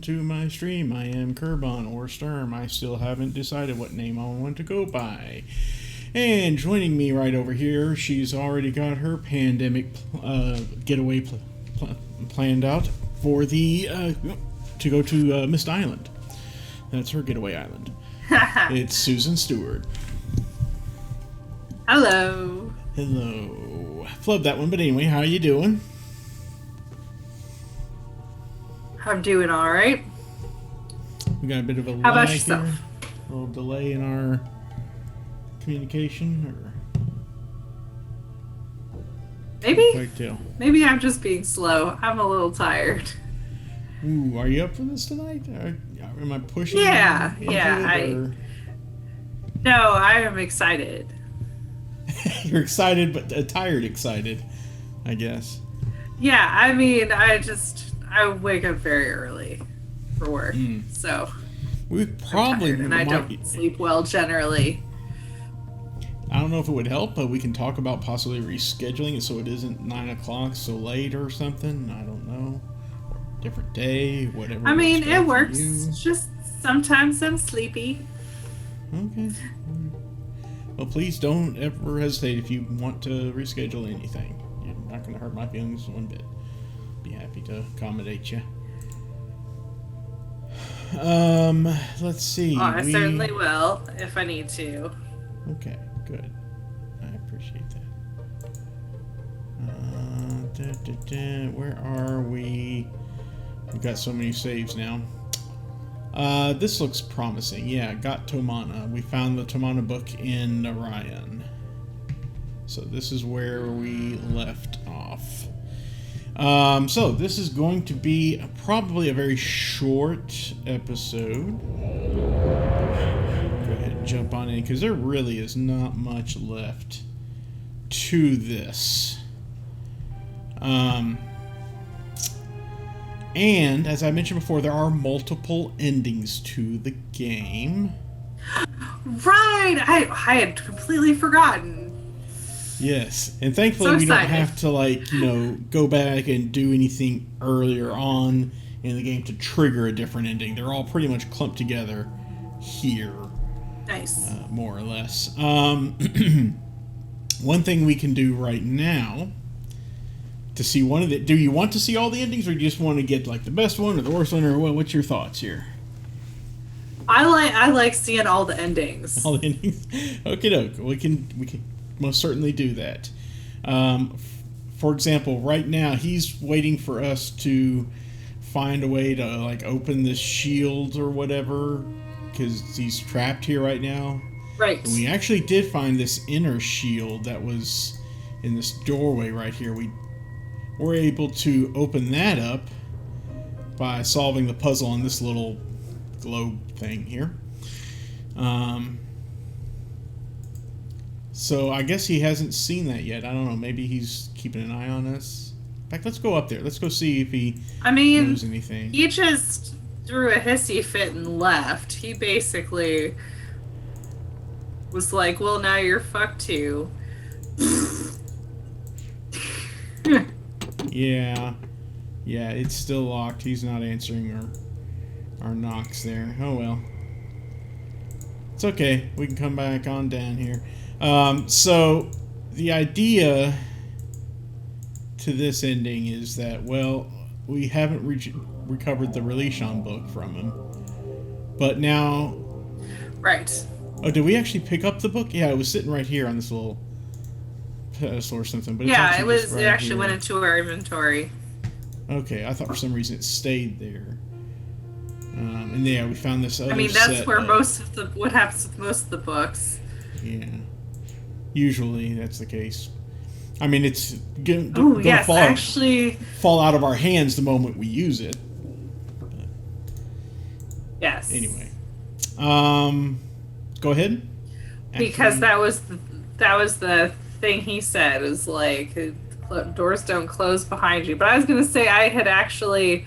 to my stream. I am Kerban or Sturm. I still haven't decided what name I want to go by. And joining me right over here, she's already got her pandemic getaway planned out for the to go to Myst Island. That's her getaway island. It's Susan Stewart. Hello. Hello. Flubbed that one, but anyway, how you doing? I'm doing all right. We got a bit of a How lag about yourself? here. A little delay in our communication, or Maybe? quite tell. Maybe I'm just being slow. I'm a little tired. Ooh, are you up for this tonight? Am I pushing? Yeah, into yeah. it, or... No, I am excited. You're excited, but tired excited, I guess. Yeah, I mean, I wake up very early for work, so We probably I'm tired, and I don't sleep well generally. I don't know if it would help, but we can talk about possibly rescheduling it so it isn't 9 o'clock so late or something. I don't know. Or different day, whatever. I mean, it works. You. Just sometimes I'm sleepy. Okay. Well, please don't ever hesitate if you want to reschedule anything. You're not going to hurt my feelings one bit. Be happy to accommodate you. Let's see. Oh, I certainly will if I need to. Okay, good. I appreciate that. Where are we? We've got so many saves now. This looks promising. Yeah, got Tomana. We found the Tomana book in Narayan. So this is where we left off. So this is going to be probably a very short episode. Go ahead and jump on in, because there really is not much left to this. And, as I mentioned before, there are multiple endings to the game. Right! I had completely forgotten. Yes, and thankfully So we don't excited. have to, go back and do anything earlier on in the game to trigger a different ending. They're all pretty much clumped together here, Nice. more or less. One thing we can do right now to see one of the... Do you want to see all the endings, or do you just want to get, the best one or the worst one, or what's your thoughts here? I like seeing all the endings. All the endings? Okie doke. We can most certainly do that. For example, right now he's waiting for us to find a way to open this shield or whatever, because he's trapped here right now. Right. And we actually did find this inner shield that was in this doorway right here. We were able to open that up by solving the puzzle on this little globe thing here. So I guess he hasn't seen that yet. I don't know. Maybe he's keeping an eye on us. In fact, let's go up there. Let's go see if he knows anything. He just threw a hissy fit and left. He basically was like, well, now you're fucked too. Yeah, it's still locked. He's not answering our knocks there. Oh well. It's okay. We can come back on down here. So the idea to this ending is that, well, we haven't recovered the Relishon book from him, but now... Right. Oh, did we actually pick up the book? Yeah, it was sitting right here on this little pedestal or something. But Yeah, it's it actually went into our inventory. Okay, I thought for some reason it stayed there. And yeah, we found this other I mean, that's set where of, what happens with most of the books. Yeah. Usually that's the case. I mean, it's going to fall out of our hands the moment we use it. But yes. Anyway. Go ahead. Because that was the thing he said, was doors don't close behind you. But I was going to say I had actually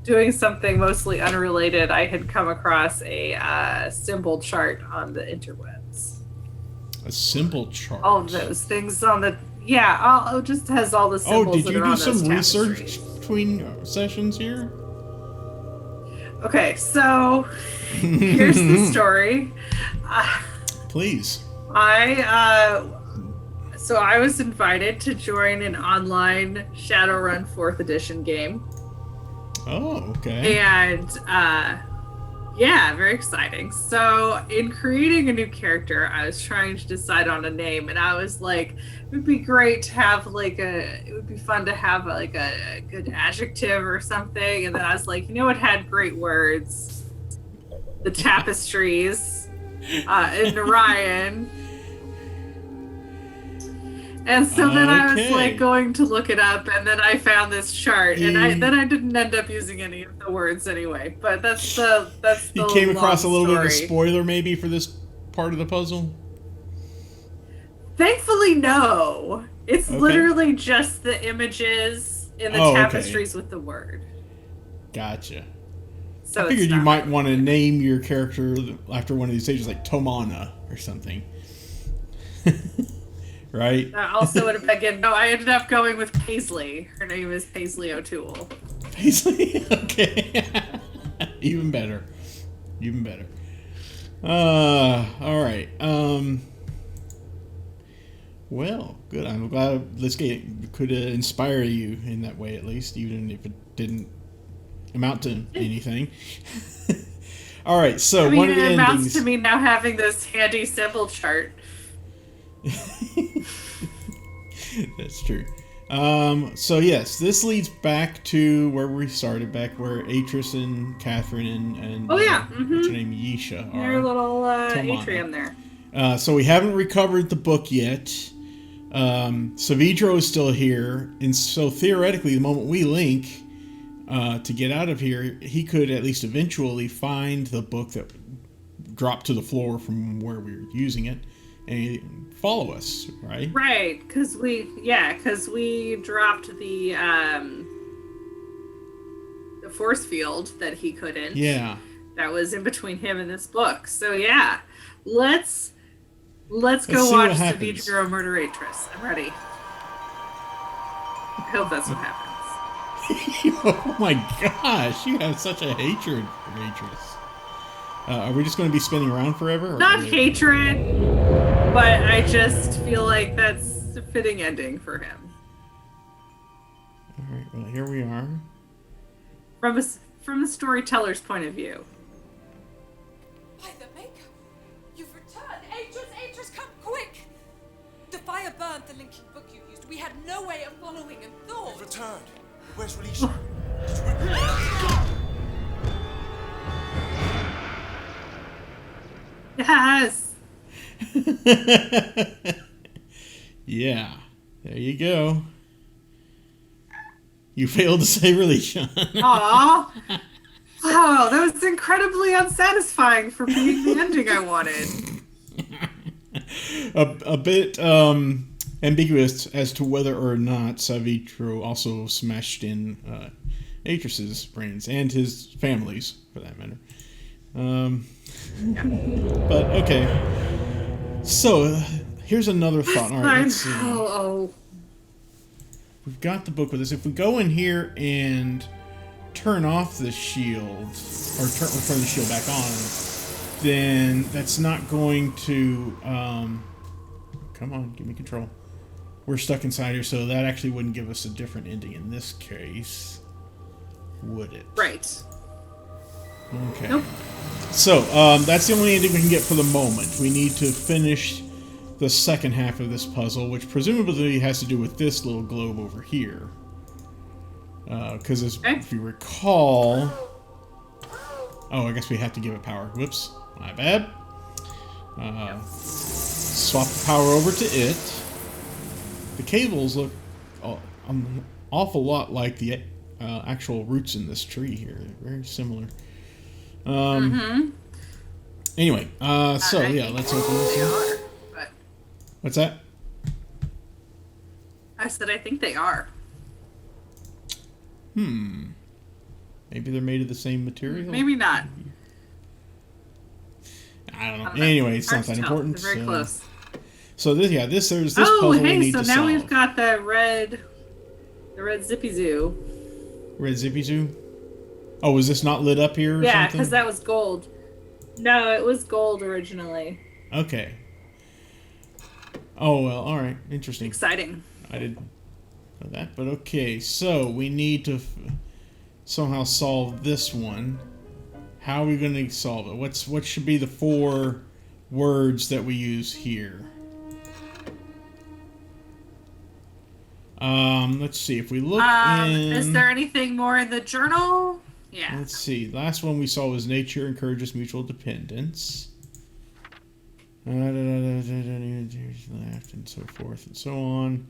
doing something mostly unrelated. I had come across a symbol chart on the interwebs. A symbol chart. All of those things on the it just has all the symbols. Oh, did that you are do on some those research tapestries. between sessions here? Okay, so here's the story. Please. So I was invited to join an online Shadowrun 4th edition game. Oh, okay. And yeah, very exciting. So in creating a new character, I was trying to decide on a name, and I was like, it would be great to have it would be fun to have like a good adjective or something. And then I was like, you know what had great words? The tapestries in Narayan. And so then I was like going to look it up, and then I found this chart, and then I didn't end up using any of the words anyway. But that's the You came across a little story. bit of a spoiler maybe for this part of the puzzle? Thankfully, no. It's literally just the images in the tapestries with the word. Gotcha. So I figured you might want to name your character after one of these stages, like Tomana or something. Right? Also would have been no. I ended up going with Paisley. Her name is Paisley O'Toole. Paisley? Okay. Even better. Even better. All right. Well, good. I'm glad this game could inspire you in that way, at least, even if it didn't amount to anything. All right. So one of the endings. It amounts to me now having this handy symbol chart. That's true. So yes, this leads back to where we started, back where Atris and Catherine and what's her name, Yisha are. Your little atrium there. So we haven't recovered the book yet. Savidro is still here, and so theoretically, the moment we link to get out of here, he could at least eventually find the book that dropped to the floor from where we were using it and follow us, right? Right, because we dropped the force field that he couldn't. Yeah. That was in between him and this book. So yeah, let's go watch Savidro Murder Atris. I'm ready. I hope that's what happens. Oh my gosh, you have such a hatred for Atris. Are we just going to be spinning around forever? Not hatred, but I just feel like that's a fitting ending for him. All right, well, here we are. From the storyteller's point of view. By the Maker, you've returned! Atris, come quick! The fire burned the linking book you used. We had no way of following and thought. You've returned. Where's Relisha? Yes. Yeah, there you go. You failed to say Relisha. Aww. Wow, that was incredibly unsatisfying for being the ending I wanted. A bit ambiguous as to whether or not Savidro also smashed in Atris's brains and his family's, for that matter. But okay. So here's another thought. All right, let's see. We've got the book with us. If we go in here and turn off the shield, or turn the shield back on, then that's not going to. Come on, give me control. We're stuck inside here, so that actually wouldn't give us a different ending in this case, would it? Right. Okay. Nope. So, that's the only ending we can get for the moment. We need to finish the second half of this puzzle, which presumably has to do with this little globe over here. Because if you recall... Oh, I guess we have to give it power. Whoops. My bad. Swap the power over to it. The cables look an awful lot like the actual roots in this tree here. They're very similar. Anyway, so yeah, let's open this up. What's that? I said I think they are. Maybe they're made of the same material? Maybe not. I don't know. Anyway, it's not that important. They're very close. So there's this puzzle we need to solve. So now we've got the red zippy zoo. Red zippy zoo? Oh, was this not lit up here or Yeah, something? because that was gold. No, it was gold originally. Okay. Oh, well, alright. Interesting. Exciting. I didn't know that, but okay. So, we need to somehow solve this one. How are we going to solve it? What should be the 4 words that we use here? Let's see. If we look in... Is there anything more in the journal? Yeah. Let's see. The last one we saw was nature encourages mutual dependence. Left and so forth and so on.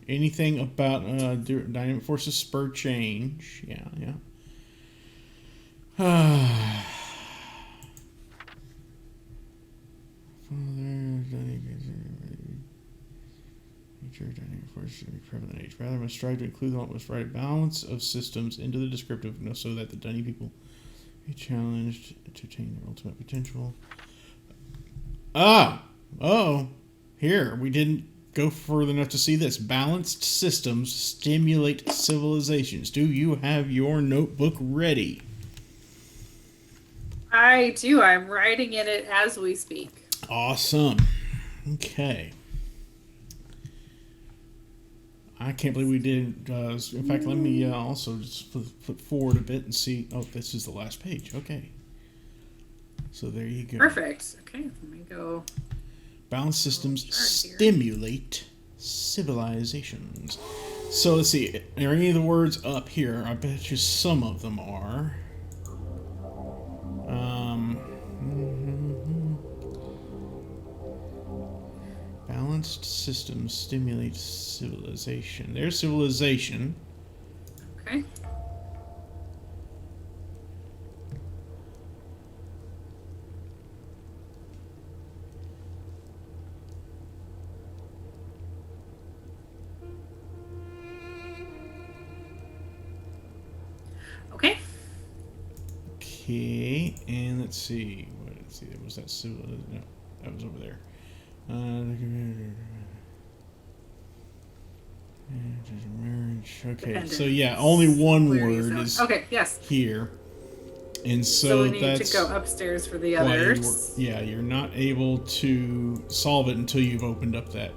Anything about dynamic forces spur change? Yeah. Nature dynamic forces should be prevalent in age. Rather, must strive to include the most right balance of systems into the descriptive, so that the Dunny people be challenged to attain their ultimate potential. Here, we didn't go further enough to see this. Balanced systems stimulate civilizations. Do you have your notebook ready? I do. I'm writing in it as we speak. Awesome. Okay. I can't believe we didn't. In fact, let me also just flip forward a bit and see. Oh, this is the last page. Okay. So there you go. Perfect. Okay, let me go. Balanced systems stimulate civilizations. So let's see. Are any of the words up here? I bet you some of them are. Balanced systems stimulate civilization. There's civilization. Okay. Okay. Okay, and let's see. Let's see. Was that civil? No, that was over there. Okay, so yeah, only one word is okay. Yes. here, and So so we need that's to go upstairs for the why others. you're not able to solve it until you've opened up that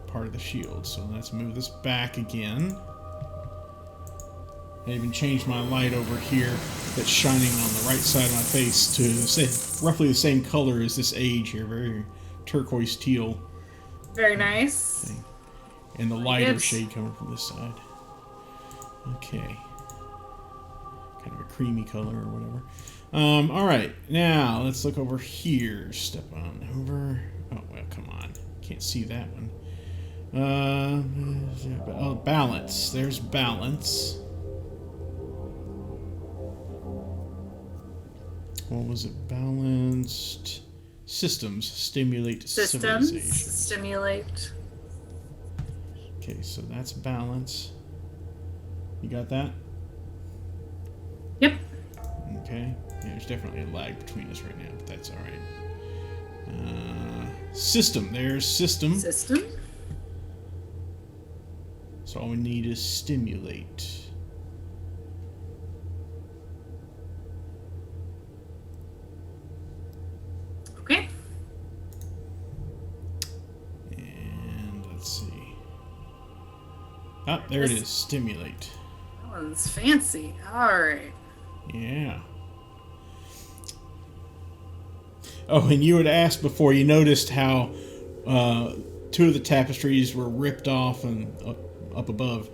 part of the shield. So let's move this back again. I even changed my light over here that's shining on the right side of my face to say roughly the same color as this age here, very turquoise teal. Very nice. Okay. And the lighter shade coming from this side. Okay. Kind of a creamy color or whatever. Alright, now let's look over here. Step on over. Oh, well, come on. Can't see that one. Oh, balance. There's balance. What was it? Balanced systems stimulate civilization. Systems stimulate. Okay, so that's balance. You got that? Yep. Okay. Yeah, there's definitely a lag between us right now, but that's all right. System. There's system. System. So all we need is stimulate. Okay. And let's see. Ah, there it is. Stimulate. That one's fancy. All right. Yeah. Oh, and you had asked before, you noticed how 2 of the tapestries were ripped off and up above.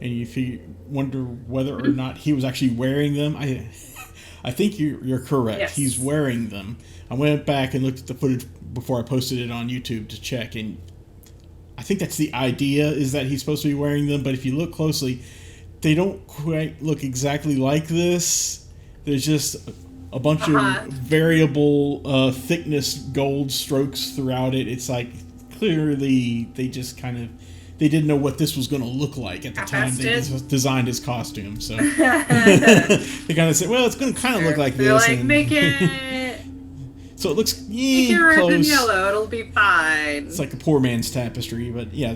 And if you wonder whether or not he was actually wearing them, I think you're correct. Yes. He's wearing them. I went back and looked at the footage before I posted it on YouTube to check, and I think that's the idea, is that he's supposed to be wearing them, but if you look closely, they don't quite look exactly like this. There's just a bunch of variable thickness gold strokes throughout it. It's like, clearly they just kind of, they didn't know what this was going to look like at the time they designed his costume. So they kind of said, well, it's going to kind of look like They're this. like, and make it. so it looks Make it red and close. yellow. It'll be fine. It's like a poor man's tapestry, but yeah,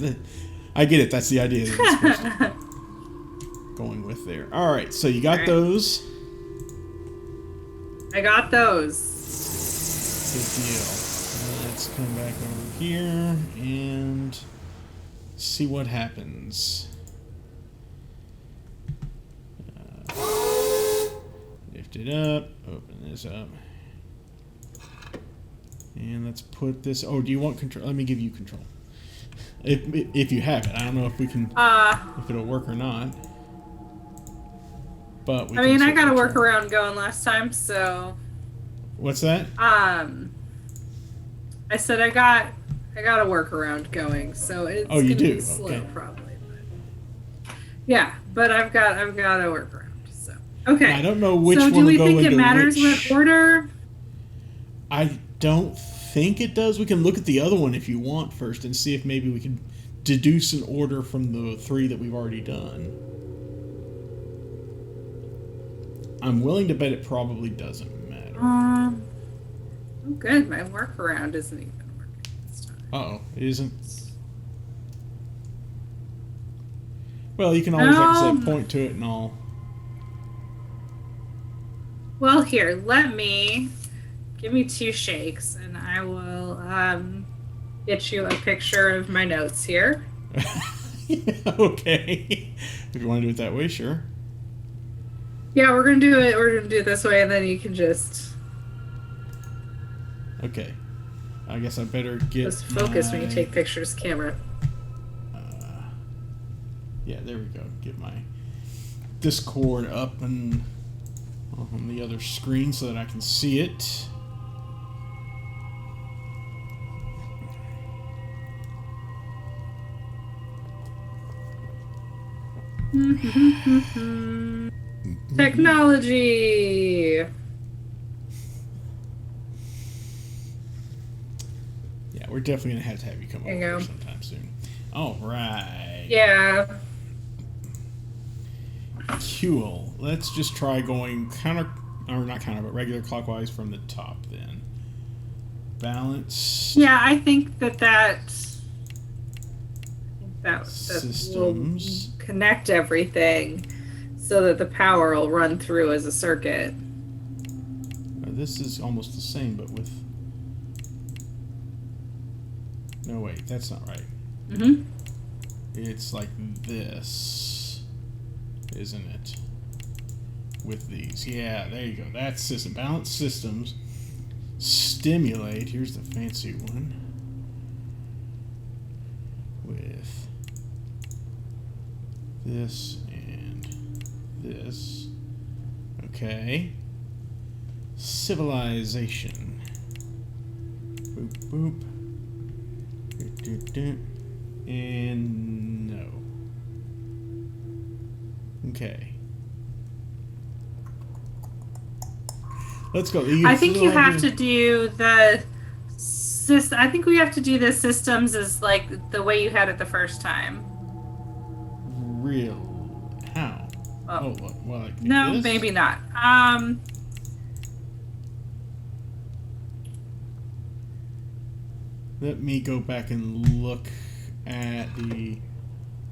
I get it. That's the idea that it's supposed to be going with there. All right, so you got Alright. those. I got those. Good deal. Let's come back over here and see what happens. Lift it up. Open this up. And let's put this... Oh, do you want control? Let me give you control. If you have it. I don't know if we can... if it'll work or not. But we I mean, I can got a control. workaround going last time, so... What's that? I said I got a workaround going, so it's Oh, you gonna do? be slow Okay. probably. But yeah, but I've got a workaround. So okay. I don't know which so one do we will go think it into matters which. what order? I don't think it does. We can look at the other one if you want first and see if maybe we can deduce an order from the 3 that we've already done. I'm willing to bet it probably doesn't matter. Oh, good. My workaround isn't even working this time. Uh-oh, it isn't. Well, you can always, like I said, point to it and all. Well, here, give me 2 shakes, and I will get you a picture of my notes here. Okay. If you want to do it that way, sure. Yeah, we're gonna do it. We're gonna do it this way, and then you can just Okay. I guess I better get focus when you my- take pictures, camera. Yeah, there we go. Get my Discord up and on the other screen so that I can see it. Technology. Yeah, we're definitely gonna have to have you come There you over go. sometime soon. All right. Yeah. Cool. Let's just try going but regular clockwise from the top then. Balance. Yeah, I think that will Systems. connect everything so that the power will run through as a circuit. This is almost the same, but with... No, wait, that's not right. Mm-hmm. It's like this, isn't it? With these. Yeah, there you go. That's system. Balance systems. Stimulate. Here's the fancy one. With this and this. Okay. Civilization. Boop, boop. And no. Okay. Let's go. I think you have to do the I think we have to do the systems as like the way you had it the first time. Real. How? Oh, well, like no, this? maybe not. Let me go back and look at the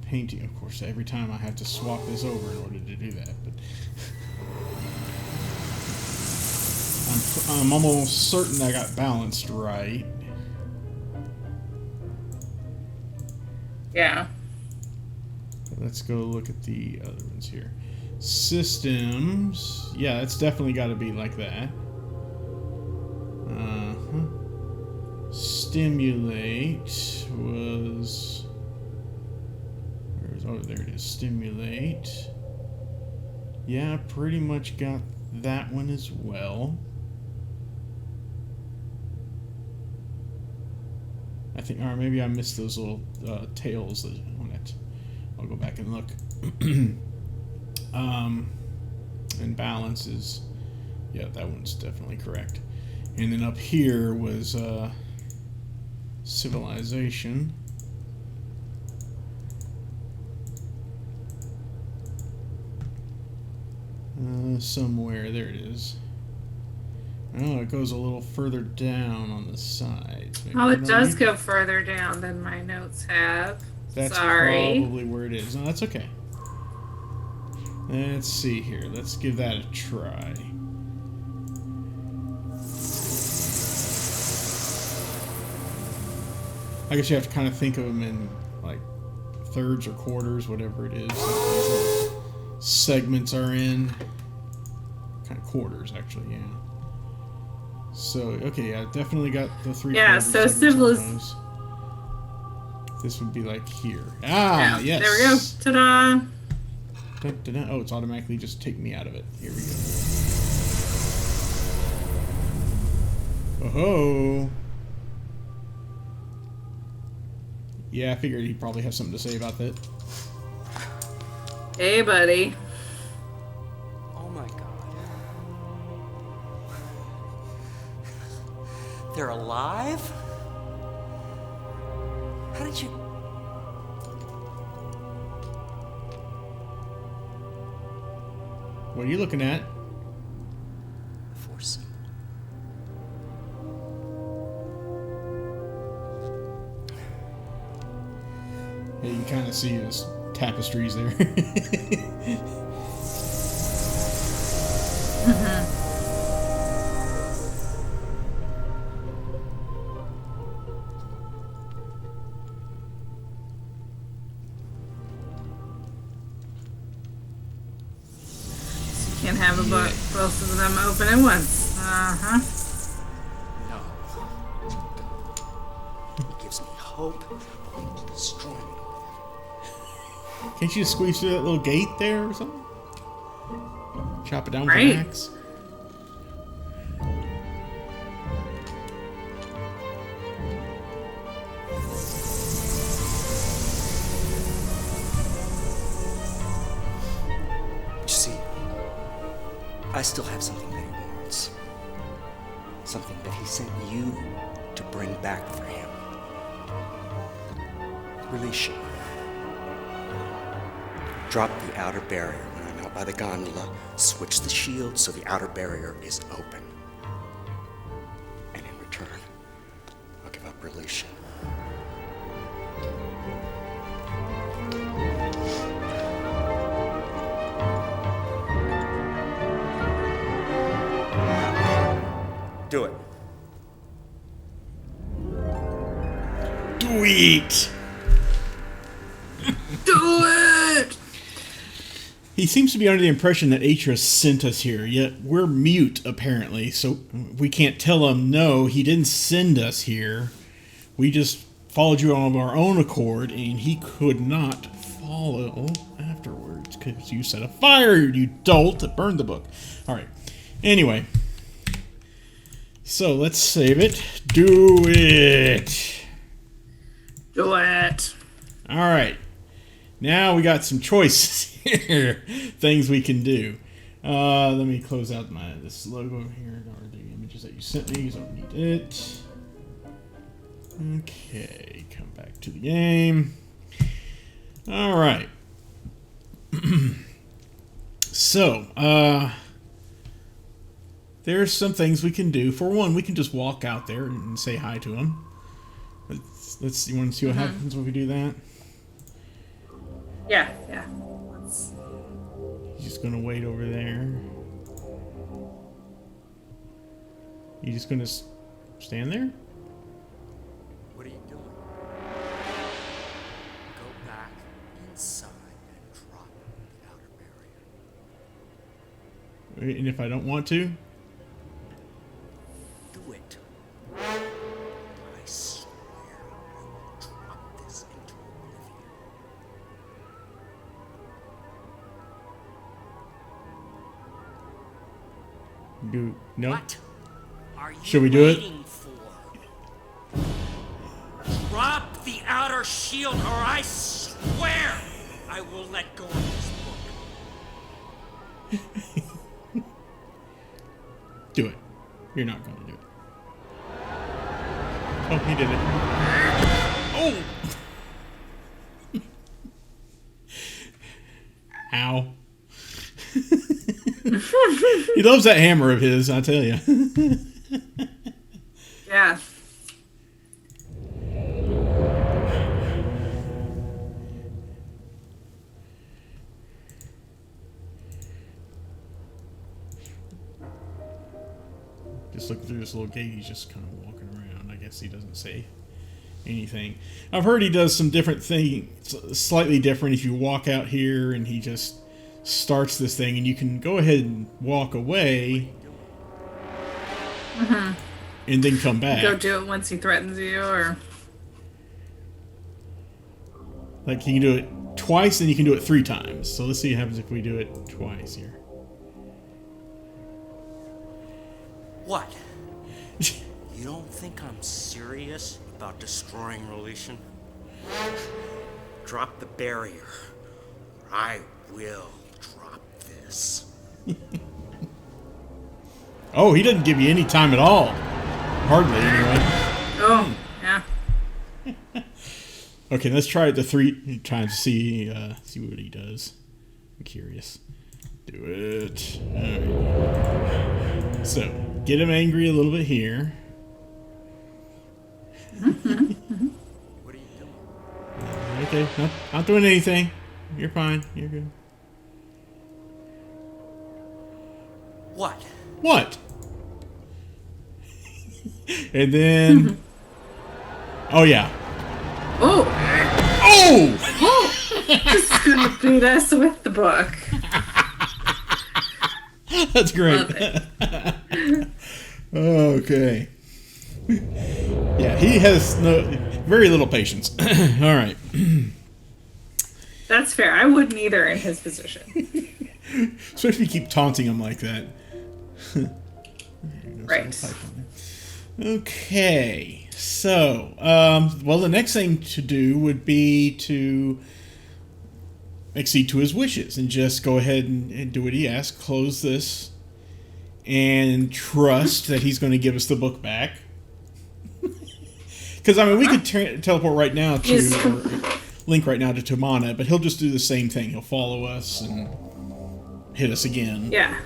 painting. Of course, every time I have to swap this over in order to do that. But I'm almost certain I got balanced right. Yeah. Let's go look at the other ones here. Systems. Yeah, it's definitely got to be like that. Stimulate was... Oh, there it is. Stimulate. Yeah, pretty much got that one as well. I think, or maybe I missed those little tails on it. I'll go back and look. And balance is, yeah, that one's definitely correct. And then up here was civilization. Somewhere, there it is. Oh, it goes a little further down on the sides. Maybe Oh, it not does here. go further down than my notes have. That's Sorry. probably where it is. No, that's okay. Let's see here. Let's give that a try. I guess you have to kind of think of them in like thirds or quarters, whatever it is. That these segments are in. Kind of quarters, actually, yeah. So, okay, yeah, definitely got the 3/4 Yeah, so segments on those. This would be like here. Ah, yeah, yes. there we go. Ta-da! Dun, dun, dun. Oh, it's automatically just taking me out of it. Here we go. Oh-ho. Yeah, I figured he'd probably have something to say about that. Hey, buddy. Oh my god. They're alive? How did you... What are you looking at? Force. Yeah, you can kind of see his tapestries there. Can't have a book, both of them open at once. Uh-huh. No. It gives me hope. Destroy me. Can't you just squeeze through that little gate there or something? Chop it down with Right. an axe? You see, I still have something that he wants. Something that he sent you to bring back for him. Release you. Drop the outer barrier when I'm out by the gondola. Switch the shield so the outer barrier is open. And in return, I'll give up Release. Do it. Do it! Do it! He seems to be under the impression that Atreus sent us here, yet we're mute, apparently, so we can't tell him, no, he didn't send us here. We just followed you on our own accord, and he could not follow afterwards, because you set a fire, you dolt, that burned the book. Alright, anyway. So, let's save it. Do it! Do it! Alright. Now we got some choices here. Things we can do. Let me close out this logo here. Or the images that you sent me, so I don't need it. Okay, come back to the game. Alright. So, there's some things we can do. For one, we can just walk out there and say hi to him. Let's see. You want to see what happens when we do that? Yeah. He's just gonna wait over there. You just gonna stand there? What are you doing? Go back inside and drop the outer barrier. And if I don't want to? Do it. I swear I will drop this into oblivion. No? What are you Should we do it? waiting for? Drop the outer shield, or I swear I will let go of this book. Do it. You're not gonna do it. Oh, he did it. Oh! Ow. He loves that hammer of his, I tell you. Yeah. Just looking through this little gate, he's just kind of walking around. I guess he doesn't say anything. I've heard he does some different things, slightly different. If you walk out here and he just starts this thing, and you can go ahead and walk away, and then come back. Go do it once he threatens you, or like you can do it twice, and you can do it 3 times. So let's see what happens if we do it twice here. What? You don't think I'm serious about destroying Relation? Drop the barrier. I will drop this. Oh, he doesn't give you any time at all. Hardly, anyway. oh yeah. Okay, let's try it the 3 times. See what he does. I'm curious. Do it. Alright. So, get him angry a little bit here. What are you doing? Okay, not doing anything. You're fine. You're good. What? What? And then... oh, yeah. Oh, Oh! just gonna beat us with the book. That's great. Love it. Okay. Yeah, he has very little patience. All right. That's fair. I wouldn't either in his position. Especially if you keep taunting him like that. Right. Okay. So, well, the next thing to do would be to accede to his wishes and just go ahead and do what he asks. Close this and trust that he's going to give us the book back. Because, I mean, we could teleport right now to... or link right now to Tamana, but he'll just do the same thing. He'll follow us and hit us again. Yeah.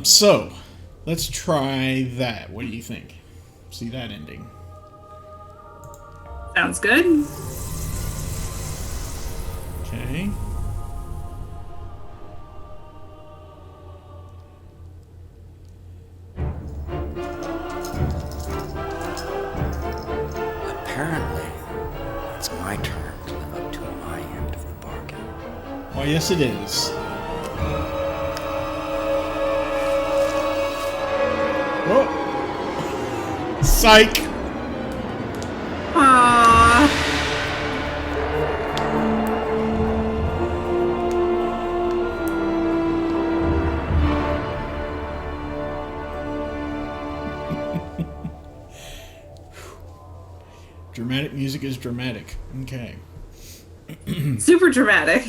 So, let's try that. What do you think? See that ending. Sounds good. Okay. Apparently, it's my turn to live up to my end of the bargain. Why, yes, it is. Oh! Psych! Aww. Dramatic music is dramatic. Okay. Super dramatic.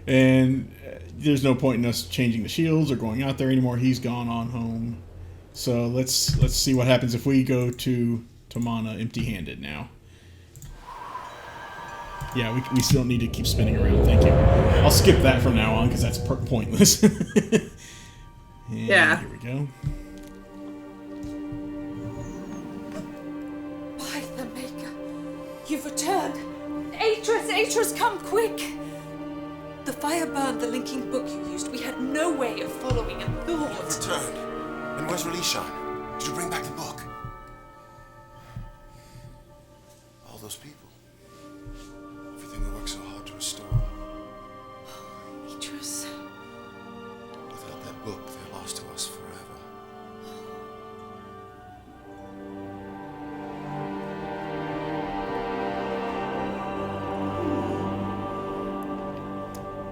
And there's no point in us changing the shields or going out there anymore. He's gone on home. So let's see what happens if we go to Tamana empty-handed now. Yeah, we still need to keep spinning around. Thank you. I'll skip that from now on because that's pointless. Yeah. Here we go. By the Maker, you've returned. Atris, come quick! The fire burned the linking book you used. We had no way of following and thought. Returned. And where's Relishan? Did you bring back the book? All those people. Everything we worked so hard to restore. Atris. Without that book, they're lost to us forever.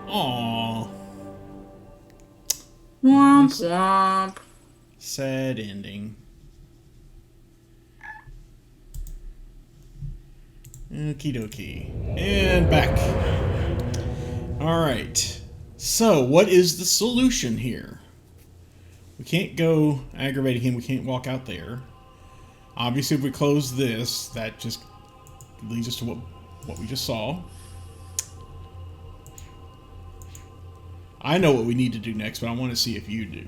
Aww. Womp womp. Sad ending. Okie dokie. And back. Alright. So, what is the solution here? We can't go aggravating him. We can't walk out there. Obviously, if we close this, that just leads us to what we just saw. I know what we need to do next, but I want to see if you do.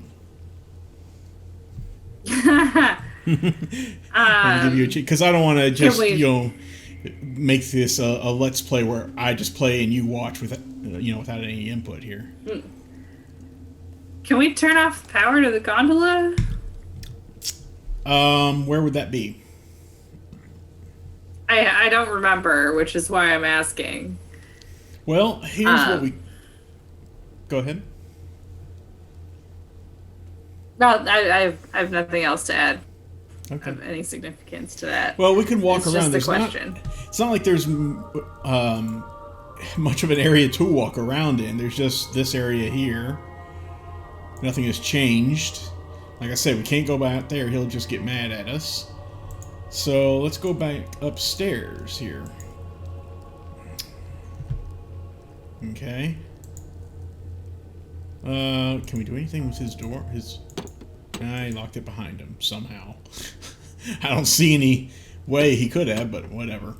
I'll give you a cheat because I don't want to just make this a let's play where I just play and you watch without any input here. Can we turn off the power to the gondola? Where would that be? I don't remember, which is why I'm asking. Well, here's what we... Go ahead. No, I have nothing else to add. Okay. Of any significance to that. Well, we can walk it's around. Just a question. It's not like there's much of an area to walk around in. There's just this area here. Nothing has changed. Like I said, we can't go back there. He'll just get mad at us. So let's go back upstairs here. Okay. Can we do anything with his door? I locked it behind him somehow. I don't see any way he could have, but whatever.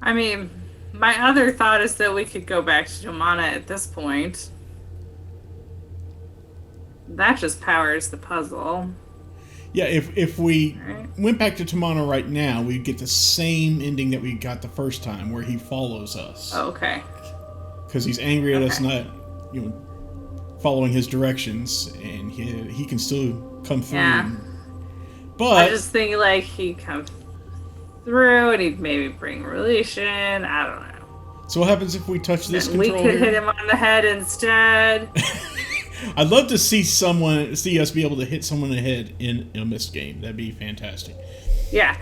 I mean, my other thought is that we could go back to Jomana at this point. That just powers the puzzle. Yeah, if we went back to Tamana right now, we'd get the same ending that we got the first time, where he follows us. Oh, okay. Because he's angry at us not, following his directions, and he can still come through. Yeah. But I just think like he'd come through and he'd maybe bring relation. I don't know. So what happens if we touch this Then we controller? could hit him on the head instead. I'd love to see us be able to hit someone in the head in a Myst game. That'd be fantastic. Yeah.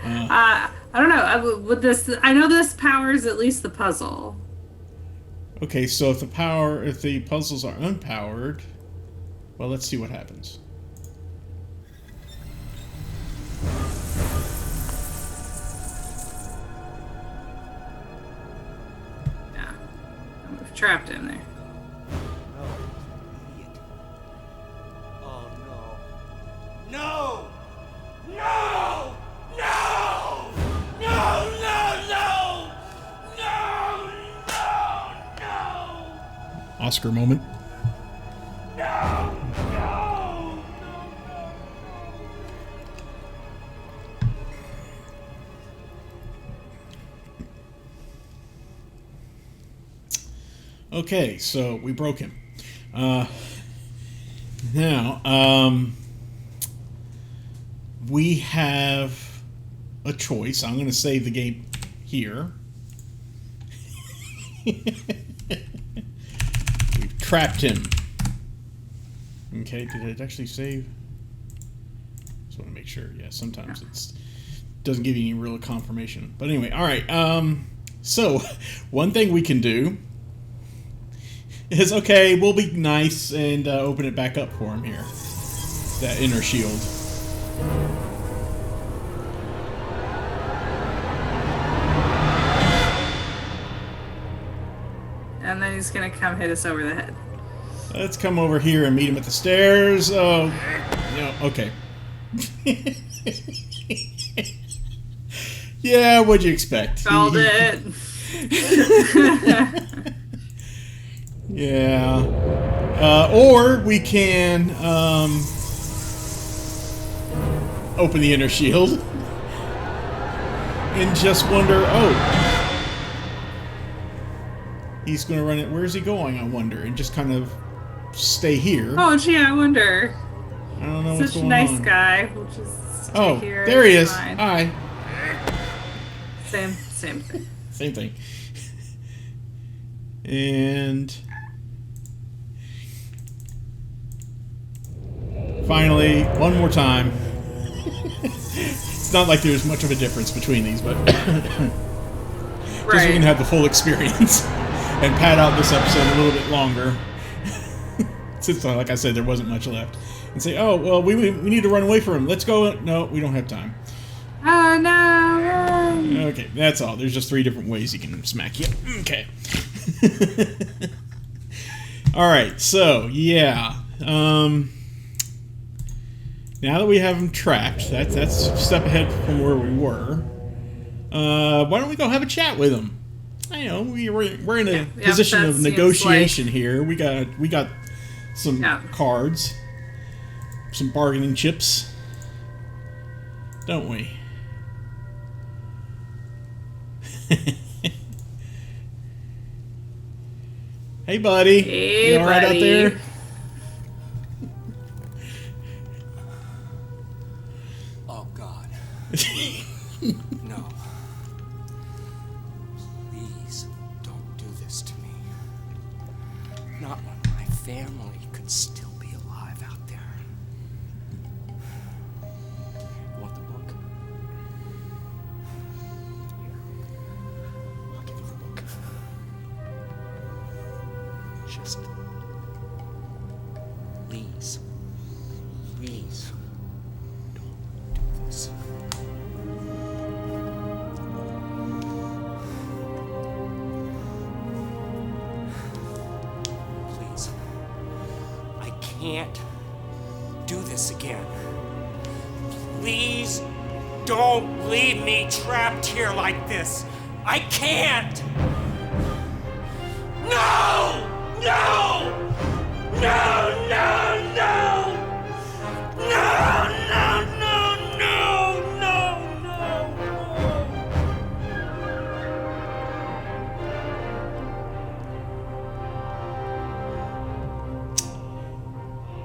I don't know. With this, I know this powers at least the puzzle. Okay, so if the puzzles are unpowered, well, let's see what happens. Yeah. We've trapped him there. No! No! No! No! No! No! No! No! No! Oscar moment. No! No! Okay, so we broke him. Now, we have a choice. I'm going to save the game here. We've trapped him. Okay, did it actually save? Just want to make sure. Yeah, sometimes it doesn't give you any real confirmation. But anyway, all right. So one thing we can do is, okay, we'll be nice and open it back up for him here. That inner shield. And then he's gonna come hit us over the head. Let's come over here and meet him at the stairs. Oh, no, okay. Yeah, what'd you expect? Called it. Yeah. Or we can open the inner shield and just wonder, oh, he's going to run it. Where's he going, I wonder? And just kind of stay here. Oh, gee, I wonder. I don't know what's Such a going nice on. guy. We'll just stay Oh, here. there he It's is. fine. Hi. Same thing. Same thing. And finally, one more time. It's not like there's much of a difference between these, but just so we can have the full experience and pad out this episode a little bit longer. Since, like I said, there wasn't much left. And say, oh, well, we need to run away from him. Let's go. No, we don't have time. Oh, no. Okay, that's all. There's just 3 different ways you can smack you. Okay. Alright, so, yeah. Now that we have him trapped, that's a step ahead from where we were. Why don't we go have a chat with him? I know, we're in a position of negotiation here. We got some cards. Some bargaining chips. Don't we? Hey, buddy. Hey, you all right out buddy. there? family could still be alive out there. Want the book? Here. I'll give you the book. Just please, please, don't do this. Please. I can't do this again. Please don't leave me trapped here like this. I can't! No! No! No, no, no! No, no, no, no, no, no, no.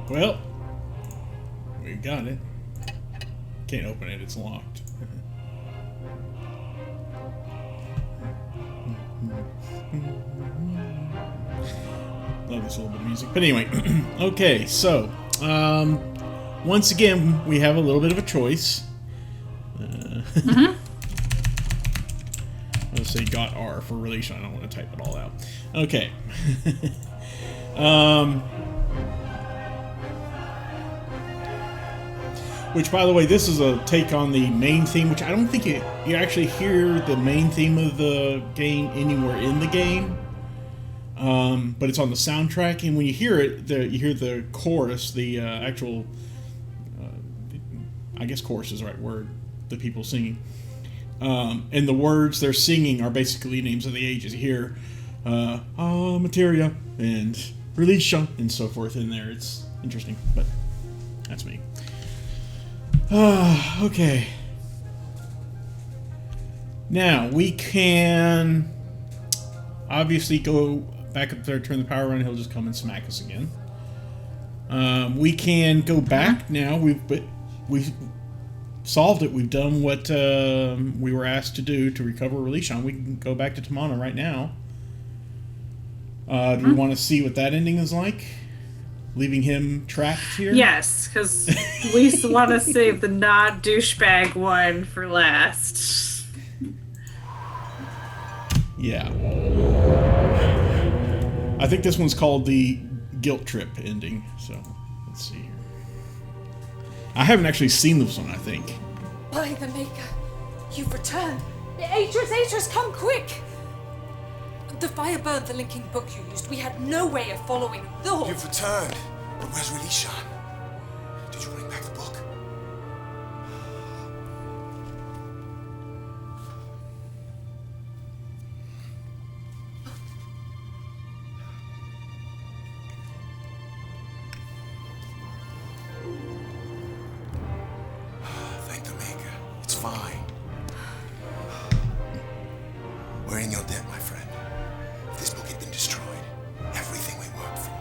Well, we got it. Can't open it, it's locked. Love this little bit of music. But anyway, okay, so, once again, we have a little bit of a choice. Let's say got R for relation. I don't want to type it all out. Okay. Which, by the way, this is a take on the main theme, which I don't think you actually hear the main theme of the game anywhere in the game. But it's on the soundtrack, and when you hear it, you hear the chorus, the actual, I guess chorus is the right word, the people singing. And the words they're singing are basically names of the ages. You hear, Materia, and Relisha, and so forth in there. It's interesting, but that's me. Okay. Now, we can obviously go back up there, turn the power on, he'll just come and smack us again. We can go back now. We've solved it. We've done what we were asked to do to recover Relishan. We can go back to Tamana right now. Do we want to see what that ending is like? Leaving him trapped here? Yes, because we want to save the not douchebag one for last. Yeah. I think this one's called the guilt trip ending. So, let's see here. I haven't actually seen this one, I think. By the Maker, you've returned. Atris, come quick! The fire burned the linking book you used. We had no way of following the horse. You've returned. But where's Relishan? Did you bring back the book? Thank the Maker. It's fine. We're in your debt, my friend. If this book had been destroyed, everything we worked for,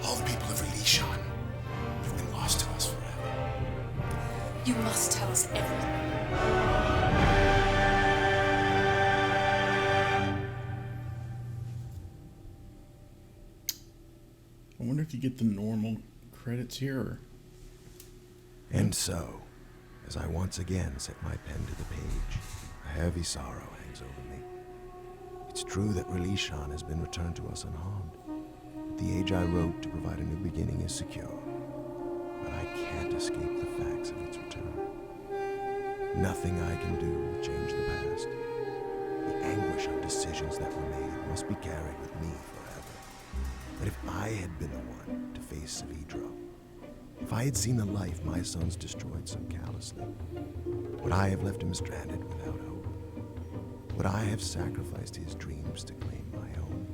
all the people of Relishan, would have been lost to us forever. You must tell us everything. I wonder if you get the normal credits here, or... And so, as I once again set my pen to the page, a heavy sorrow hangs over me. It's true that Relishan has been returned to us unharmed. The age I wrote to provide a new beginning is secure, but I can't escape the facts of its return. Nothing I can do will change the past. The anguish of decisions that were made must be carried with me forever. But if I had been the one to face Savidro, if I had seen the life my sons destroyed so callously, would I have left him stranded without hope? Would I have sacrificed his dreams to claim my own?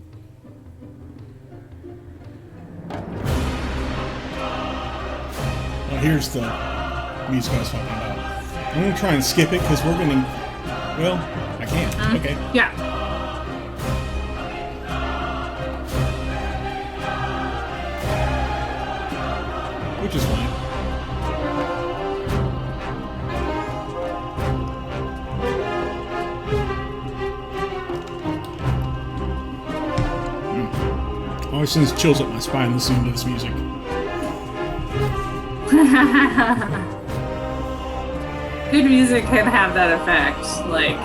Oh, here's the music I was talking about. I'm going to try and skip it, because we're going to... Well, I can't. Okay. Yeah. Which is fine. Always sends chills up my spine listening to this music. Good music can have that effect, like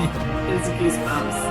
gives you goosebumps.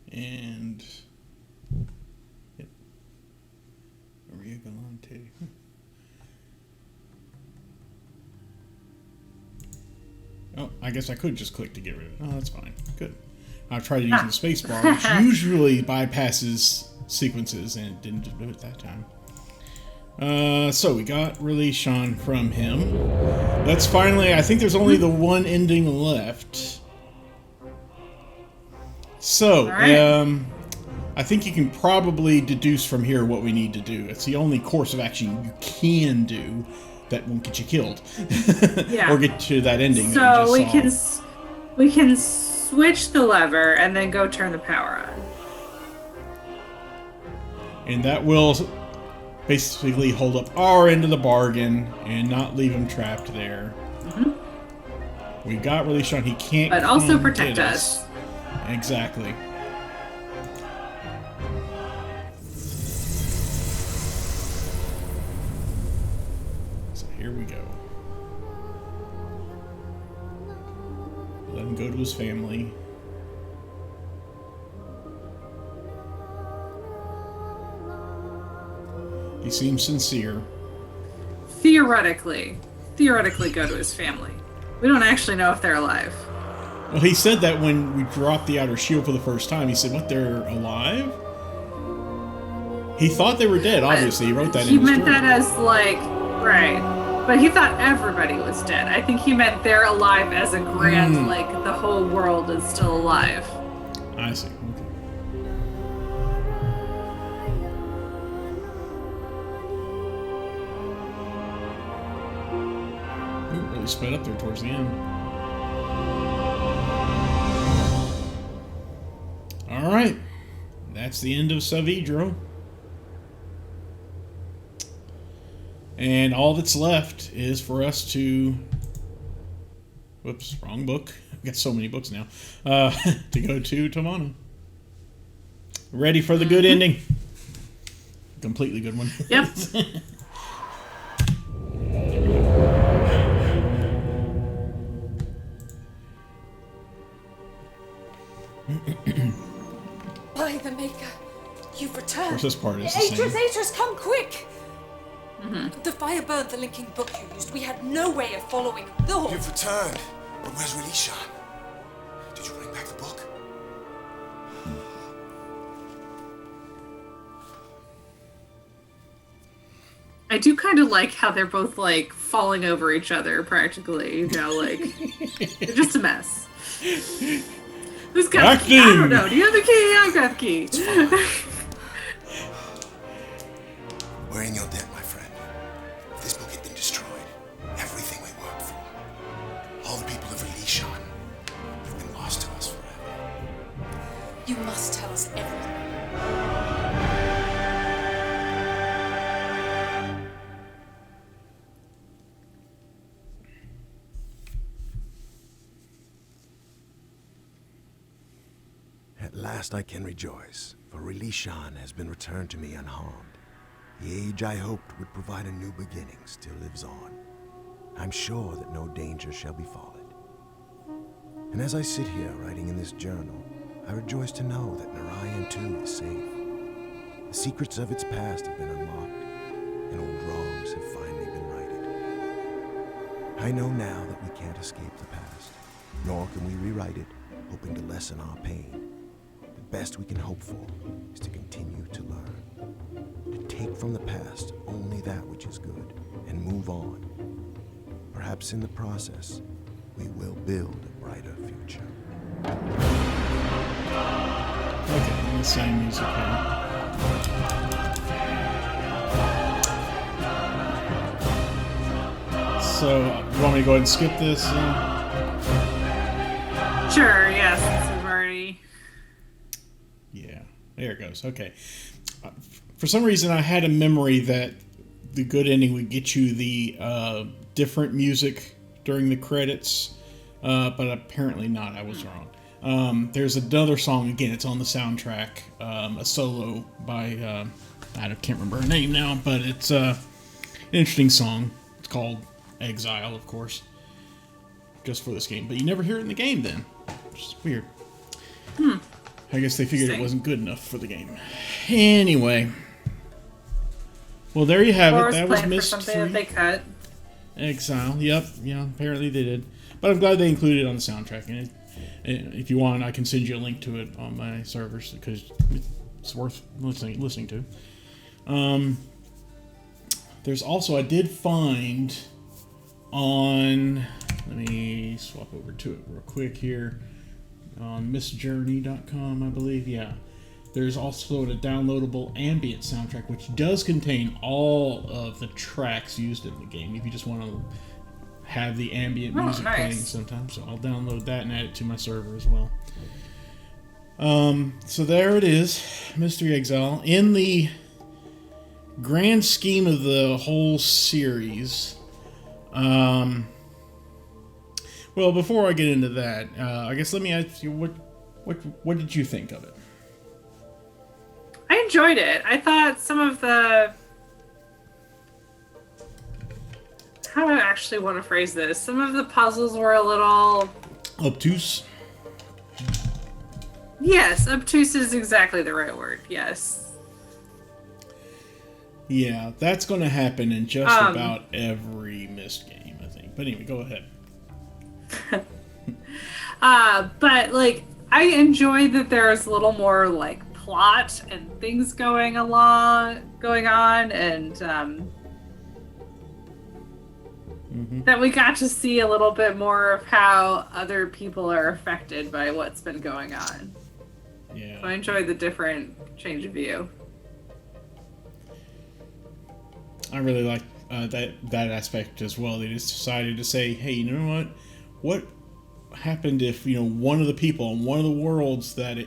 And yep. Maria Galante. Oh, I guess I could just click to get rid of it. Oh, that's fine. Good. I tried using the space bar, which usually bypasses sequences, and it didn't do it that time. So we got Release Sean from him. That's finally, I think there's only the one ending left. So, right. I think you can probably deduce from here what we need to do. It's the only course of action you can do that won't get you killed. Yeah. Or get to that ending. So that we can switch the lever and then go turn the power on. And that will basically hold up our end of the bargain and not leave him trapped there. Mm-hmm. We got Release Sean. He can't But also come protect get us. Exactly. So here we go. Let him go to his family. He seems sincere. Theoretically go to his family. We don't actually know if they're alive. Well, he said that when we dropped the outer shield for the first time. He said, what, they're alive? He thought they were dead, obviously. He wrote that in He his meant story. that as, like, right. But he thought everybody was dead. I think he meant they're alive as a grand, like, the whole world is still alive. I see. Okay. Ooh, really sped up there towards the end. All right, that's the end of Savidro. And all that's left is for us to... Whoops, wrong book. I've got so many books now. To go to Tomano. Ready for the good ending. Completely good one. Yep. By the Maker, you've returned. Of course, this part is the same. Atris, come quick! The fire burned the linking book you used. We had no way of following the... You've returned. But where's Release? Did you bring back the book? I do kind of like how they're both, like, falling over each other, practically. You know, like, they're just a mess. Who's got the key? I don't know. Do you have the key? I've got the key. We're in your debt, my friend. If this book had been destroyed, everything we worked for, all the people of Release have been lost to us forever. You must tell us everything. At last I can rejoice, for Release has been returned to me unharmed. The age I hoped would provide a new beginning still lives on. I'm sure that no danger shall befall it. And as I sit here writing in this journal, I rejoice to know that Narayan too is safe. The secrets of its past have been unlocked, and old wrongs have finally been righted. I know now that we can't escape the past, nor can we rewrite it, hoping to lessen our pain. The best we can hope for is to continue to learn, to take from the past only that which is good, and move on. Perhaps in the process, we will build a brighter future. Okay, the same music here. So, you want me to go ahead and skip this? Sure, yes, since we've already... Yeah, there it goes. Okay. For some reason, I had a memory that the good ending would get you the different music during the credits, but apparently not. I was wrong. There's another song, again, it's on the soundtrack, a solo by, I can't remember her name now, but it's an interesting song. It's called Exile, of course, just for this game. But you never hear it in the game then, which is weird. I guess they figured it wasn't good enough for the game. Anyway. Well, there you have it. That was Myst III. That they cut. Exile. Yep. Yeah, apparently they did. But I'm glad they included it on the soundtrack. And if you want, I can send you a link to it on my servers because it's worth listening to. There's also, I did find on, let me swap over to it real quick here, on mystjourney.com, I believe. Yeah. There's also a downloadable ambient soundtrack, which does contain all of the tracks used in the game. If you just want to have the ambient music playing sometimes, so I'll download that and add it to my server as well. So there it is, Myst III Exile. In the grand scheme of the whole series, well, before I get into that, I guess let me ask you, what did you think of it? I enjoyed it. I thought some of the... How do I actually want to phrase this? Some of the puzzles were a little... Obtuse? Yes, obtuse is exactly the right word. Yes. Yeah, that's going to happen in just about every Myst game, I think. But anyway, go ahead. But, like, I enjoyed that there's a little more, like, plot and things going on, and that we got to see a little bit more of how other people are affected by what's been going on. Yeah. So I enjoyed the different change of view. I really like that aspect as well. They just decided to say, hey, you know what happened if, one of the people in one of the worlds that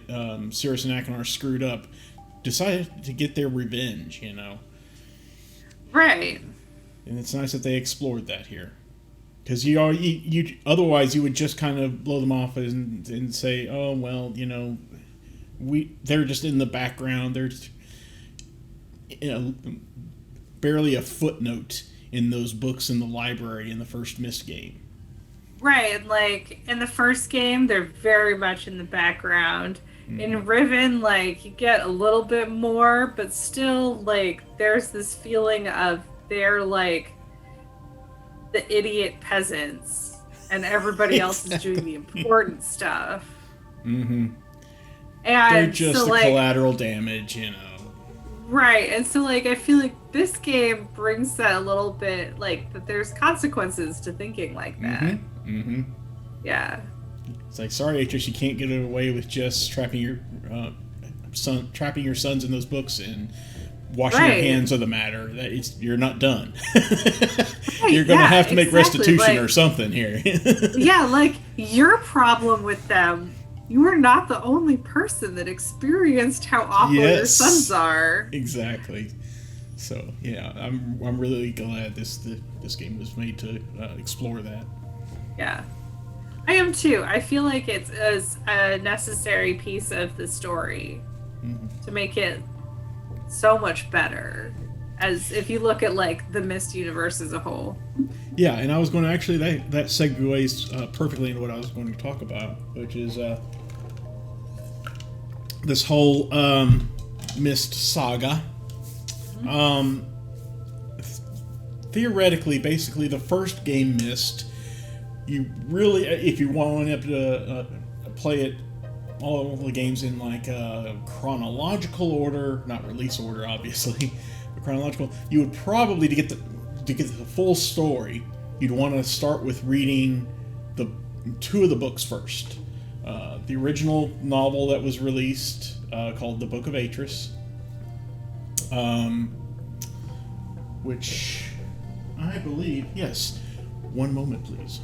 Cirrus and Achenar screwed up decided to get their revenge, Right. And it's nice that they explored that here, because you otherwise you would just kind of blow them off and say, oh well, they're just in the background, they're just, barely a footnote in those books in the library in the first Myst game. Right, like, in the first game, they're very much in the background. In Riven, like, you get a little bit more, but still, like, there's this feeling of they're, like, the idiot peasants, and everybody else is doing the important stuff. Mm-hmm. And they're just so, the like, collateral damage, Right, and so, like, I feel like this game brings that a little bit, like, that there's consequences to thinking like that. Mm-hmm. Yeah. It's like, sorry, Atreus, you can't get away with just trapping your sons in those books and washing your hands of the matter. You're not done. You're going to have to make restitution or something here. Yeah, like, your problem with them, you are not the only person that experienced how awful your sons are. Exactly. So, yeah, I'm really glad this game was made to explore that. Yeah. I am too. I feel like it's a necessary piece of the story to make it so much better. as if you look at like the Myst universe as a whole. Yeah, and I was going to actually, that segues perfectly into what I was going to talk about, which is this whole Myst saga. Theoretically, basically, the first game, Myst, you really, if you wanted to play it, all the games in like chronological order, not release order, obviously, but chronological, you would probably, to get the full story, you'd want to start with reading the 2 of the books first. The original novel that was released, called The Book of Atris, which I believe, yes. One moment, please.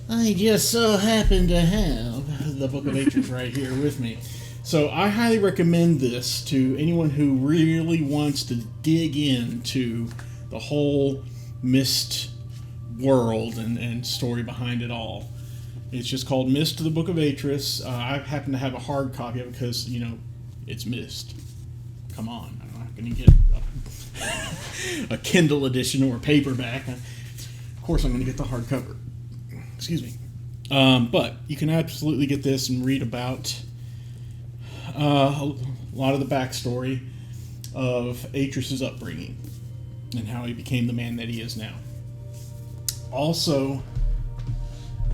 I just so happen to have the Book of Atris right here with me. So I highly recommend this to anyone who really wants to dig into the whole Myst world and story behind it all. It's just called Myst the Book of Atris. I happen to have a hard copy of it because, it's Myst. Come on, I'm not going to get a Kindle edition or a paperback. Of course I'm going to get the hardcover. Excuse me. But you can absolutely get this and read about a lot of the backstory of Atris's upbringing and how he became the man that he is now. Also,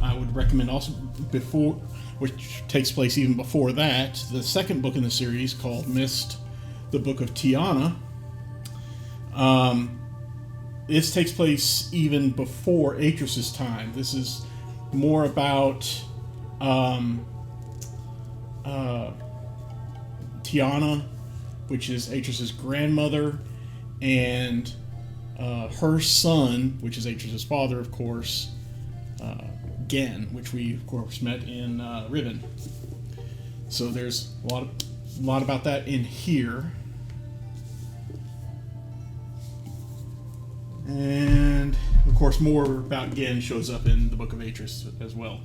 I would recommend which takes place even before that, the second book in the series called Myst, the Book of Tiana. This takes place even before Atris's time. This is more about Tiana, which is Atris's grandmother, and her son, which is Atris's father, of course, Gen, which we, of course, met in Riven. So there's a lot about that in here. And, of course, more about Gen shows up in the Book of Atris as well.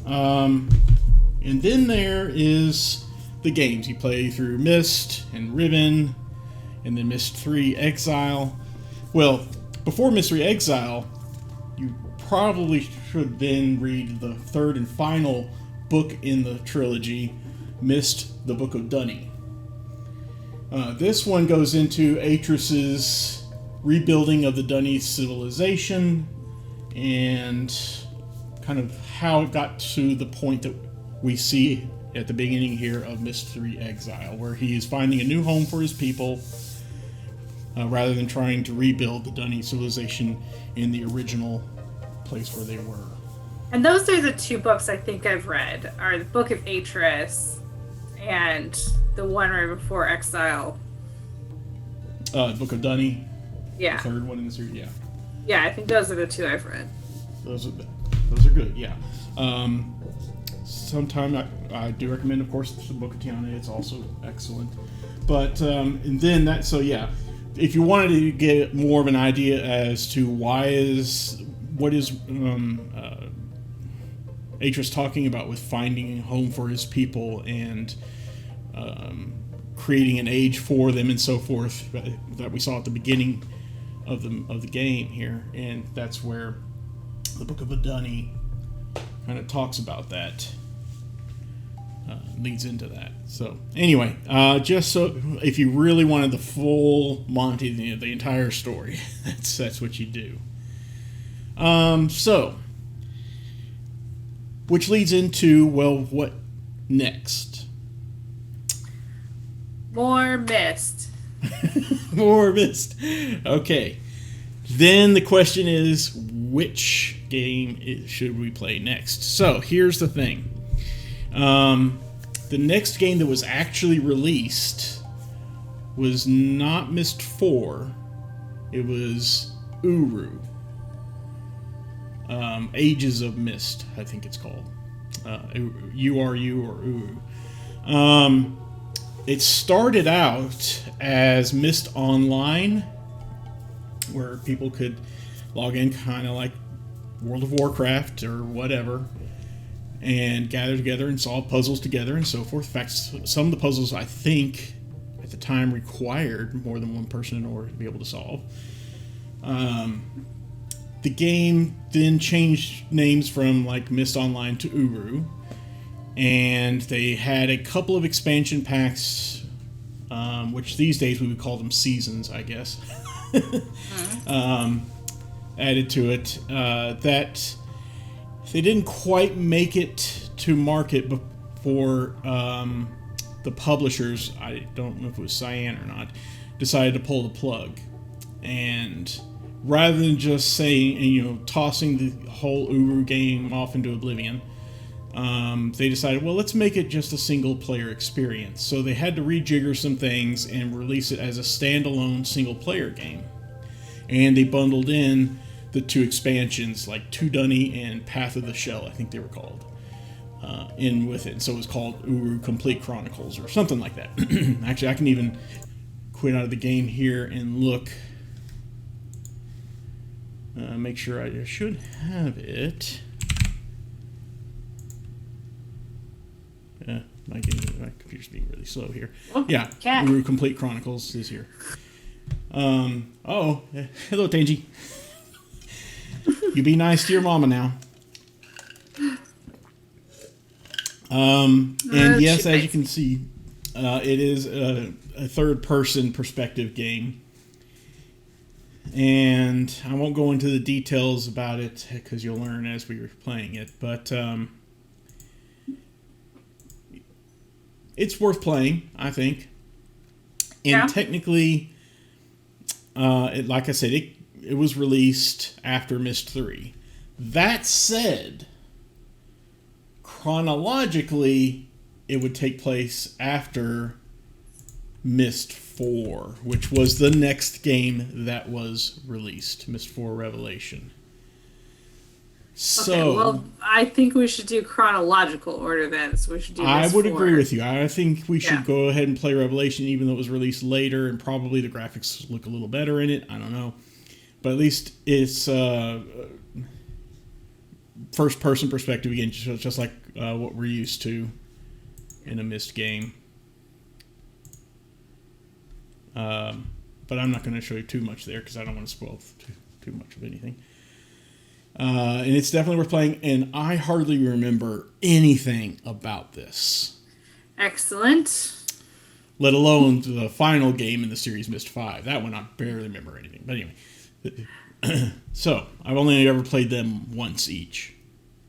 And then there is the games. You play through Myst and Riven, and then Myst III Exile. Well, before Myst III Exile, you probably should then read the third and final book in the trilogy, Myst, the Book of Dunny. This one goes into Atris's rebuilding of the Dunny civilization and kind of how it got to the point that we see at the beginning here of Myst III Exile, where he is finding a new home for his people rather than trying to rebuild the Dunny civilization in the original place where they were. And those are the 2 books I think I've read, are the Book of Atris and the one right before Exile. The Book of Dunny. Yeah. The third one in the series, yeah. Yeah, I think those are the 2 I've read. Those are good, yeah. Sometime I do recommend, of course, the Book of Tiana. It's also excellent. But, and then that, so yeah, if you wanted to get more of an idea as to what is Atris talking about with finding a home for his people and creating an age for them and so forth that we saw at the beginning of the game here, and that's where the Book of Dunny kind of talks about that, leads into that. So anyway, just so if you really wanted the full Monty, the entire story, that's what you do. So, which leads into, well, what next? More Myst. More Myst. Okay. Then the question is, which game should we play next? So, here's the thing. The next game that was actually released was not Myst 4. It was Uru. Ages of Myst, I think it's called. URU or Uru. It started out as Myst Online, where people could log in kind of like World of Warcraft or whatever and gather together and solve puzzles together and so forth. In fact, some of the puzzles I think at the time required more than one person in order to be able to solve. The game then changed names from like Myst Online to Uru, and they had a couple of expansion packs, which these days we would call them seasons, I guess, added to it, that they didn't quite make it to market before the publishers, I don't know if it was Cyan or not, decided to pull the plug. And rather than just saying, tossing the whole Uru game off into oblivion, they decided, well, let's make it just a single-player experience. So they had to rejigger some things and release it as a standalone single-player game. And they bundled in the 2 expansions, like Two Dunny and Path of the Shell, I think they were called, in with it. And so it was called Uru Complete Chronicles or something like that. Actually, I can even quit out of the game here and look. Make sure I should have it. My computer's being really slow here. Oh, yeah, cat. Uru Complete Chronicles is here. Hello, Tangy. You be nice to your mama now. And yes, as you can see, it is a third-person perspective game. And I won't go into the details about it because you'll learn as we were playing it. But it's worth playing, I think. And technically, like I said, it was released after Myst III. That said, chronologically, it would take place after Myst IV, which was the next game that was released, Myst IV Revelation. So, okay, well, I think we should do chronological order then. So we should do. I Myst would IV. agree with you. I think we should go ahead and play Revelation, even though it was released later, and probably the graphics look a little better in it. I don't know, but at least it's first-person perspective again, just like what we're used to in a Myst game. But I'm not going to show you too much there because I don't want to spoil too much of anything. And it's definitely worth playing, and I hardly remember anything about this. Excellent. Let alone the final game in the series, Myst V. That one I barely remember anything. But anyway. So, I've only ever played them once each.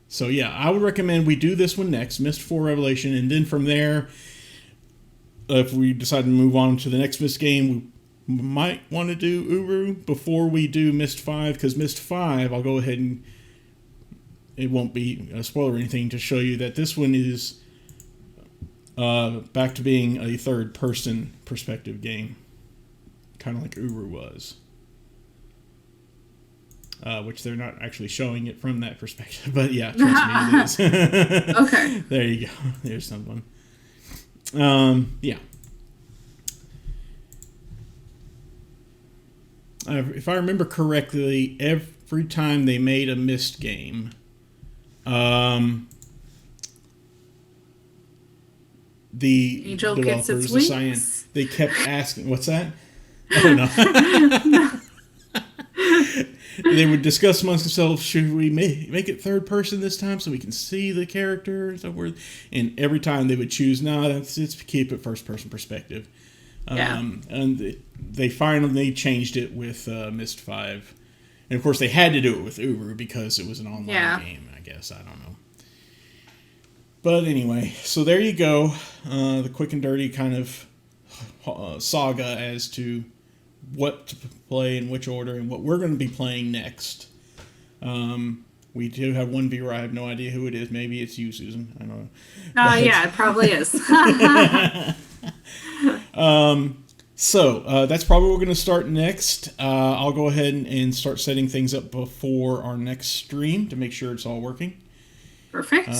So yeah, I would recommend we do this one next, Myst IV Revelation, and then from there, if we decide to move on to the next Myst game, we might want to do Uru before we do Myst V, because Myst V, I'll go ahead and it won't be a spoiler or anything to show you that this one is back to being a third-person perspective game, kind of like Uru was. Which they're not actually showing it from that perspective, but yeah, trust me, it is. Okay. There you go. There's someone. Yeah. If I remember correctly, every time they made a Myst game, the Angel gets developers, its the Cyan, wings? they kept asking, what's that? Oh, no. They would discuss amongst themselves, should we make it third person this time so we can see the character? And so forth? And every time they would choose, no, let's keep it first person perspective. Yeah. And they finally changed it with Myst V. And of course they had to do it with Uru because it was an online game, I guess. I don't know. But anyway, so there you go. The quick and dirty kind of saga as to what to play in which order and what we're going to be playing next. We do have one viewer. I have no idea who it is. Maybe it's you, Susan. I don't know. Yeah, it probably is. So that's probably what we're going to start next. I'll go ahead and start setting things up before our next stream to make sure it's all working. Perfect.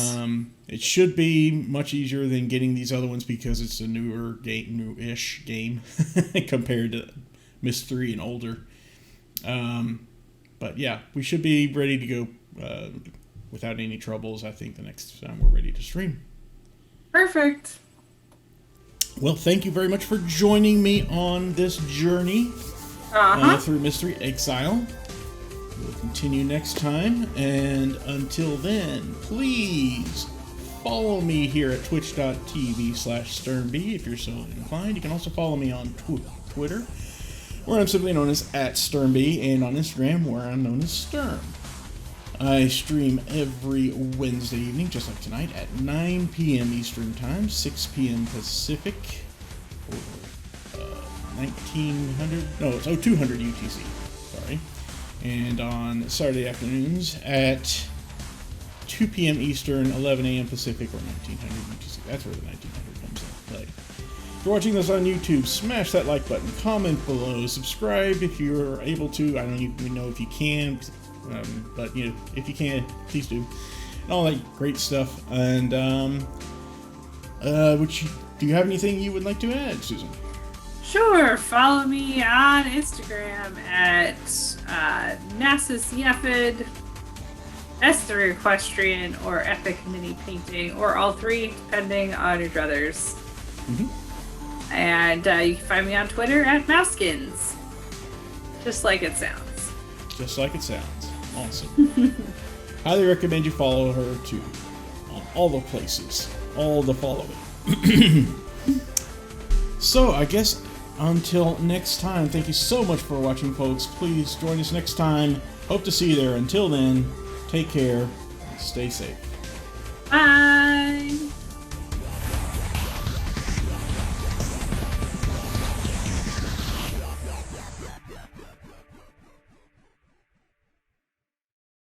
It should be much easier than getting these other ones because it's a newish game compared to Myst III and older. But yeah, we should be ready to go without any troubles. I think the next time we're ready to stream. Perfect. Well, thank you very much for joining me on this journey through Myst III Exile. We'll continue next time, and until then, please follow me here at twitch.tv/SturnB if you're so inclined. You can also follow me on Twitter, where I'm simply known as @SturnB, and on Instagram, where I'm known as Sturm. I stream every Wednesday evening, just like tonight, at 9 p.m. Eastern Time, 6 p.m. Pacific, or 1900, no, it's 0200 UTC, sorry. And on Saturday afternoons at 2 p.m. Eastern, 11 a.m. Pacific, or 1900 UTC. That's where the 1900 comes in play. If you're watching this on YouTube, smash that like button, comment below, subscribe if you're able to. I don't even know if you can, but you know, if you can, please do. And all that great stuff. And do you have anything you would like to add, Susan? Sure. Follow me on Instagram at Nasus Yefid, S3 Equestrian, or Epic Mini Painting, or all three, depending on your druthers. And you can find me on Twitter at Mouseskins. Just like it sounds. Just like it sounds. Awesome. Highly recommend you follow her too. On all the places. All the following. So, I guess until next time, thank you so much for watching, folks. Please join us next time. Hope to see you there. Until then, take care and stay safe. Bye!